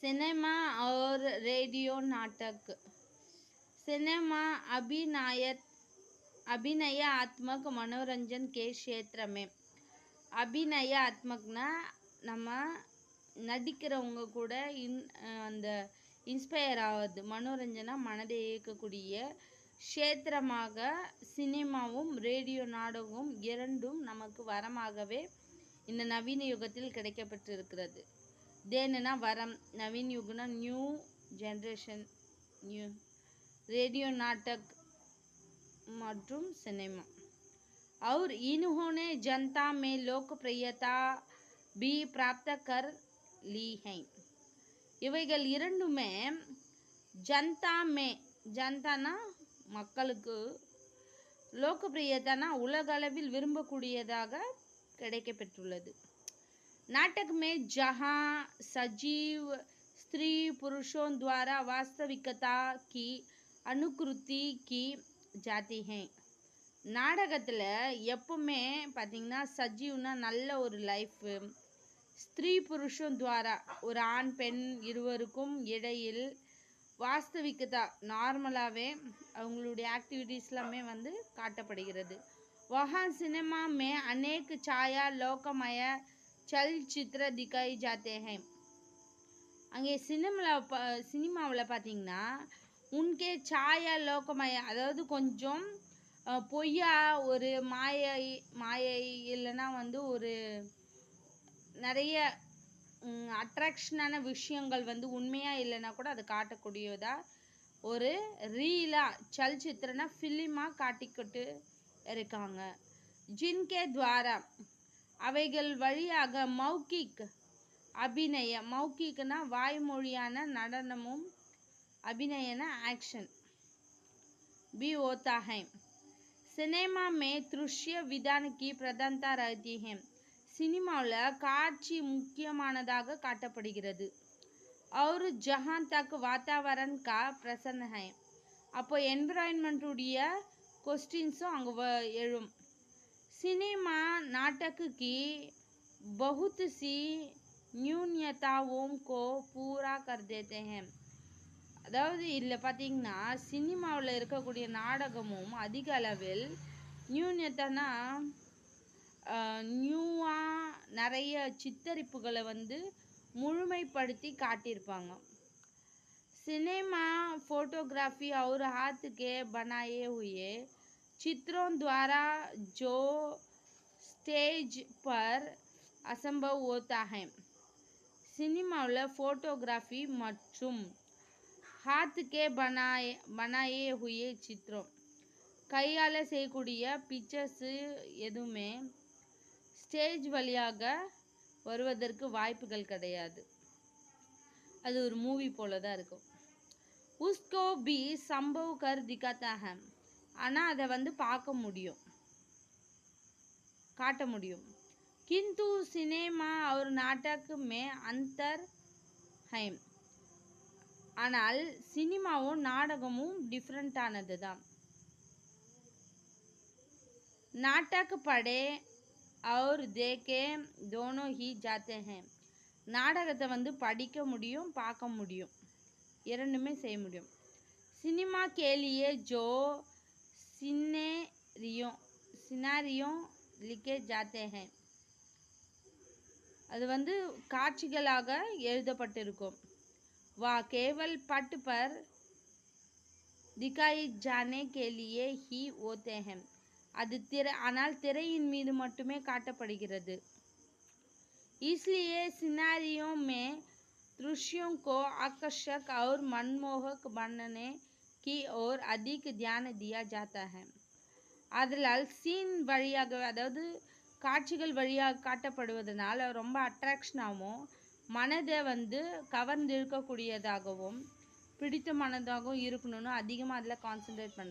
Cinema और radio नाटक। Cinema अभिनयात्मक मनोरंजन के क्षेत्र में அபிநயாத்மக்னா நம்ம நடிக்கிறவங்க கூட அந்த இன்ஸ்பயர் ஆகுது, மனோரஞ்சனா மனதை இயக்கக்கூடிய க்ஷேத்திரமாக சினிமாவும் ரேடியோ நாடகமும் இரண்டும் நமக்கு வரமாகவே இந்த நவீன யுகத்தில் கிடைக்கப்பட்டிருக்கிறது. தேனுனா வரம், नवीन युगना न्यू जनरेशन, न्यू रेडियो नाटक மற்றும் सिनेमा और इन्होंने जनता में लोकप्रियता भी प्राप्त कर ली है. இவைகள் இரண்டுமே ஜனதானா மக்களுக்கு, லோகப்பிரியதானா உலகளவில் விரும்பக்கூடியதாக கிடைக்கப்பெற்றுள்ளது. नाटक में जहाँ सजीव स्त्री पुरुषों द्वारा वास्तविकता की अनुकृति की जाती है. நாடகத்தில் எப்பவுமே பார்த்திங்கன்னா சஜீவ்னா நல்ல ஒரு லைஃபு, ஸ்திரீ புருஷன் துவாரா ஒரு ஆண் பெண் இருவருக்கும் இடையில் வாஸ்தவிகதா நார்மலாகவே அவங்களுடைய ஆக்டிவிட்டீஸ் எல்லாமே காட்டப்படுகிறது. वहाँ सिनेमा में अनेक छाया लोकमय चलचित्र दिखाई जाते हैं. அங்கே சினிமாவில் பார்த்திங்கன்னா உன்கே சாயா லோகமய, அதாவது கொஞ்சம் பொய்யா ஒரு மாயை இல்லைன்னா ஒரு நிறைய அட்ராக்ஷனான விஷயங்கள் உண்மையாக இல்லைன்னா கூட அதை காட்டக்கூடியதா ஒரு ரீலாக சலச்சித்திரனா ஃபிலிமாக காட்டிக்கிட்டு இருக்காங்க. ஜின்கே துவாரா அவைகள் வழியாக மௌகிக் அபிநய, மௌகிக்னா வாய்மொழியான நடனமும், அபிநயனா ஆக்ஷன் भी होता है. सिनेमा में दृश्य विधान की प्रधानता रहती है. சினிமாவில் காட்சி முக்கியமானதாக காட்டப்படுகிறது. और जहाँ तक वातावरण का प्रश्न है, அப்போ என்விரான்மெண்ட்டுடைய क्वेश्चंसुம் அங்கே எழும். सिनेमा नाटक की बहुत सी न्यूनताओं को पूरा कर देते हैं. அதாவது இல்லை பார்த்திங்கன்னா சினிமாவில் இருக்கக்கூடிய நாடகமும் அதிக அளவில் நியூனத்தனா நிறைய சித்தரிப்புகளை முழுமைப்படுத்தி காட்டியிருப்பாங்க. सिनेमा फोटोग्राफी और हाथ के बनाए हुए चित्रों द्वारा जो स्टेज पर असंभव होता है. சினிமாவில் ஃபோட்டோகிராஃபி மற்றும் हाथ के बनाए हुए चित्रों, கையால் செய்யக்கூடிய பிக்சர்ஸு எதுவுமே ஸ்டேஜ் வழியாக வருவதற்கு வாய்ப்புகள் கிடையாது. அது ஒரு மூவி போல தான் இருக்கும். उसको भी संभव कर दिखाता है, ஆனால் அதை பார்க்க முடியும், காட்ட முடியும். किंतु सिनेमा और नाटक में अंतर है. ஆனால் சினிமாவும் நாடகமும் டிஃப்ரெண்ட்டானது தான். नाटक पढ़े और देखे दोनों ही जाते हैं. நாடகத்தை படிக்க முடியும், பார்க்க முடியும், இரண்டுமே செய்ய முடியும். சினிமா के लिए जो सिनेरियो लिखे जाते हैं, அது காட்சிகளாக எழுதப்பட்டிருக்கும். वह केवल पट पर दिखाई जाने के लिए ही होते हैं. அது ஆனால் திரையின் மீது மட்டுமே காட்டப்படுகிறது. इसलिए सिनेरियो में दृश्यों को आकर्षक और मनमोहक बनाने की ओर अधिक ध्यान दिया जाता है. அதனால் சீன் வழியாக, அதாவது காட்சிகள் வழியாக காட்டப்படுவதனால் ரொம்ப அட்ராக்ஷனாகவும் மனதை கவர்ந்து இழுக்கக்கூடியதாகவும் பிடித்தமானதாகவும் இருக்கணும்னு அதிகமாக அதில் கான்சன்ட்ரேட் பண்ண